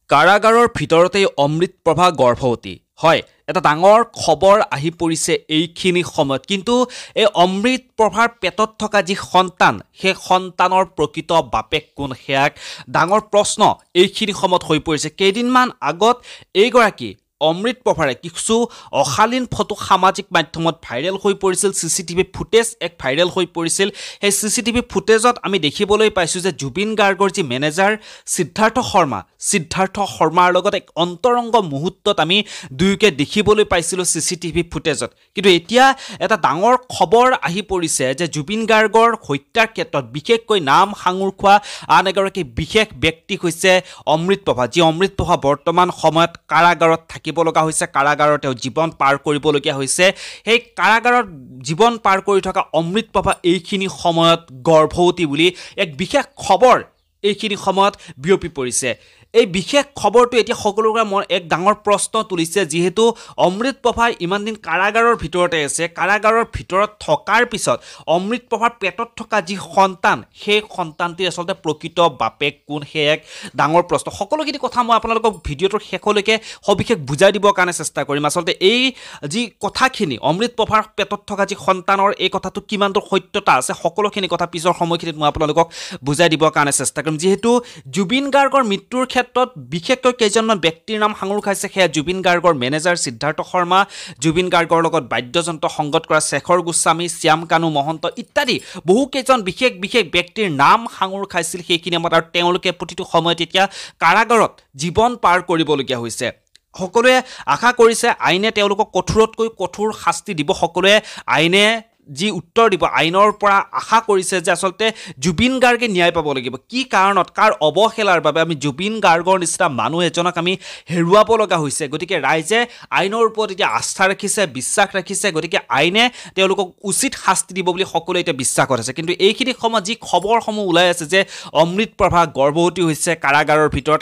কাৰাগাৰৰ ভিতৰতে অমৃতপ্ৰভা গৰ্ভৱতী হয় এটা ডাঙৰ খবৰ আহি পৰিছে এইখিনি সময়ত কিন্তু এই অমৃতপ্ৰভাৰ পেটত থকা যি সন্তান সেই সন্তানৰ প্ৰকৃত বাপেক কোন হেয়াক ডাঙৰ প্ৰশ্ন এইখিনি সময়ত হৈ পৰিছে কেইদিনমান আগত এইগৰাকী অমৃতপ্ৰভাৰে কিছু অশালীন ফটো সামাজিক মাধ্যমত ভাইৰেল হৈ পৰিছিল সিসিটিভি ফুটেজ এক ভাইৰেল হৈ পৰিছিল এই সিসিটিভি ফুটেজত আমি দেখিবলৈ পাইছো যে জুবিন গাৰ্গৰ যি মেনেজাৰ সিদ্ধাৰ্থ শৰ্মাৰ লগত এক অন্তৰংগ মুহূৰ্তত আমি দুয়োকে দেখিবলৈ পাইছিলো সিসিটিভি ফুটেজত কিন্তু এতিয়া এটা ডাঙৰ খবৰ আহি পৰিছে যে জুবিন গাৰ্গৰ হত্যাৰ ক্ষেত্ৰত বিশেষকৈ নাম সাঙুৰ খোৱা আন এগৰাকী বিশেষ ব্যক্তি হৈছে অমৃতপ্ৰভা যি অমৃতপ্ৰভা বৰ্তমান সময়ত কাৰাগাৰত লগা হৈছে কাৰাগাৰত জীৱন পাৰ কৰিবলগীয়া হৈছে সেই কাৰাগাৰত জীৱন পাৰ কৰি থকা অমৃতপ্ৰভা এইখিনি সময়ত গৰ্ভৱতী বুলি এক বিশেষ খবৰ এইখিনি সময়ত বিয়পি পৰিছে এই বিশেষ খবৰটো এতিয়া সকলোৰে মন এক ডাঙৰ প্ৰশ্ন তুলিছে যেহেতু অমৃতপ্ৰভাই ইমান দিন কাৰাগাৰৰ ভিতৰতে আছে কাৰাগাৰৰ ভিতৰত থকাৰ পিছত অমৃতপ্ৰভাৰ পেটত থকা যি সন্তান সেই সন্তানটিৰ আসলে প্ৰকৃত বাপেক কোন হে এক ডাঙৰ প্ৰশ্ন সকলোখিনি কথা মই আপোনালোকক ভিডিঅ'টোৰ শেষলৈকে সবিশেষ বুজাই দিবৰ কাৰণে চেষ্টা কৰিম আসলে এই যি কথাখিনি অমৃতপ্ৰভাৰ পেটত থকা যি সন্তানৰ এই কথাটো কিমান দূৰ সত্যতা আছে সকলোখিনি কথা পিছৰ সময়খিনিত মই আপোনালোকক বুজাই দিবৰ কাৰণে চেষ্টা কৰিম যেহেতু জুবিন গাৰ্গৰ মৃত্যুৰ ক্ষেত্ৰত বিশেষকৈ কেইজনমান ব্যক্তিৰ নাম সাঙুৰ খাইছে সেয়া জুবিন গাৰ্গৰ মেনেজাৰ সিদ্ধাৰ্থ শৰ্মা জুবিন গাৰ্গৰ লগত বাদ্যযন্ত্ৰ সংগত কৰা শেখৰ গোস্বামী শ্যাম কানু মহন্ত ইত্যাদি বহু কেইজন বিশেষ ব্যক্তিৰ নাম সাঙুৰ খাইছিল সেইখিনি সময়ত আৰু তেওঁলোকে প্ৰতিটো সময়ত এতিয়া কাৰাগাৰত জীৱন পাৰ কৰিবলগীয়া হৈছে সকলোৱে আশা কৰিছে আইনে তেওঁলোকক কঠোৰতকৈ কঠোৰ শাস্তি দিব সকলোৱে আইনে যি উত্তৰ দিব আইনৰ পৰা আশা কৰিছে যে আসলে জুবিন গাৰ্গে ন্যায় পাব লাগিব কি কাৰণত কাৰ অৱহেলাৰ বাবে আমি জুবিন গাৰ্গৰ নিচিনা মানুহ এজনক আমি হেৰুৱাব লগা হৈছে গতিকে ৰাইজে আইনৰ ওপৰত এতিয়া আস্থা ৰাখিছে বিশ্বাস ৰাখিছে গতিকে আইনে তেওঁলোকক উচিত শাস্তি দিব বুলি সকলোৱে এতিয়া বিশ্বাস কৰিছে কিন্তু এইখিনি সময় যি খবৰসমূহ ওলাই আছে যে অমৃতপ্ৰভা গৰ্ভৱতী হৈছে কাৰাগাৰৰ ভিতৰত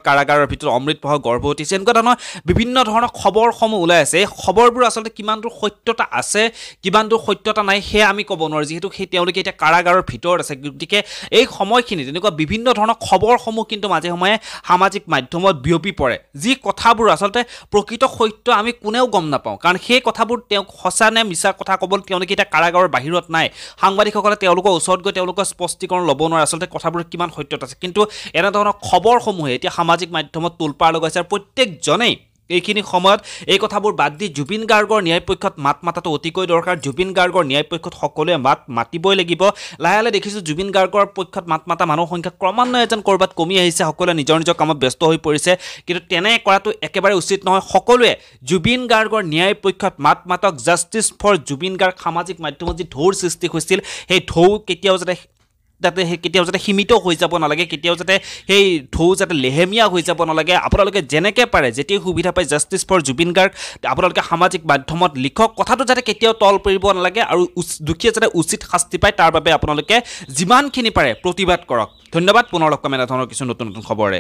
অমৃতপ্ৰভা গৰ্ভৱতী এনেকুৱা ধৰণৰ বিভিন্ন ধৰণৰ খবৰসমূহ ওলাই আছে এই খবৰবোৰ আসলে কিমান দূৰ সত্যতা আছে কিমান দূৰ সত্যতা নাই আমি ক'ব নোৱাৰো যেহেতু সেই তেওঁলোকে এতিয়া কাৰাগাৰৰ ভিতৰত আছে গতিকে এই সময়খিনি তেনেকুৱা বিভিন্ন ধৰণৰ খবৰসমূহ কিন্তু মাজে সময়ে সামাজিক মাধ্যমত বিয়পি পৰে যি কথাবোৰ আসলে প্ৰকৃত সত্য আমি কোনেও গম নাপাওঁ কাৰণ সেই কথাবোৰ তেওঁ সঁচা নে মিছা কথা ক'বলৈ তেওঁলোকে এতিয়া কাৰাগাৰৰ বাহিৰত নাই সাংবাদিকসকলে তেওঁলোকৰ ওচৰত গৈ তেওঁলোকৰ স্পষ্টীকৰণ ল'ব নোৱাৰে আসলে কথাবোৰ কিমান সত্যতা আছে কিন্তু এনে ধৰণৰ খবৰসমূহে এতিয়া সামাজিক মাধ্যমত তোলপাৰ লগাইছে আৰু প্ৰত্যেকজনেই এইখিনি সময়ত এই কথাবোৰ বাদ দি জুবিন গাৰ্গৰ ন্যায়পক্ষত মাত মাতাটো অতিকৈ দৰকাৰ জুবিন গাৰ্গৰ ন্যায়পক্ষত সকলোৱে মাত মাতিবই লাগিব লাহে দেখিছোঁ জুবিন গাৰ্গৰ পক্ষত মাত মাতা মানুহৰ সংখ্যা ক্ৰমান্বয়ে এজন কৰবাত কমি আহিছে সকলোৱে নিজৰ কামত ব্যস্ত হৈ পৰিছে কিন্তু তেনে কৰাটো একেবাৰে উচিত নহয় সকলোৱে জুবিন গাৰ্গৰ ন্যায়পক্ষত মাত মাতক জাষ্টিছ ফৰ জুবিন গাৰ্গ সামাজিক মাধ্যমত যি ঢৌৰ সৃষ্টি হৈছিল সেই ঢৌ কেতিয়াও যাতে সীমিত হৈ যাব নালাগে কেতিয়াও যাতে সেই ঢৌ যাতে লেহেমীয়া হৈ যাব নালাগে আপোনালোকে যেনেকৈ পাৰে যেতিয়া সুবিধা পায় জাষ্টিছ ফৰ জুবিন গাৰ্গ আপোনালোকে সামাজিক মাধ্যমত লিখক কথাটো যাতে কেতিয়াও তল পৰিব নালাগে আৰু দুখীয়া যাতে উচিত শাস্তি পায় তাৰ বাবে আপোনালোকে যিমানখিনি পাৰে প্ৰতিবাদ কৰক ধন্যবাদ পুনৰ লগ পাম এনে ধৰণৰ কিছু নতুন খবৰে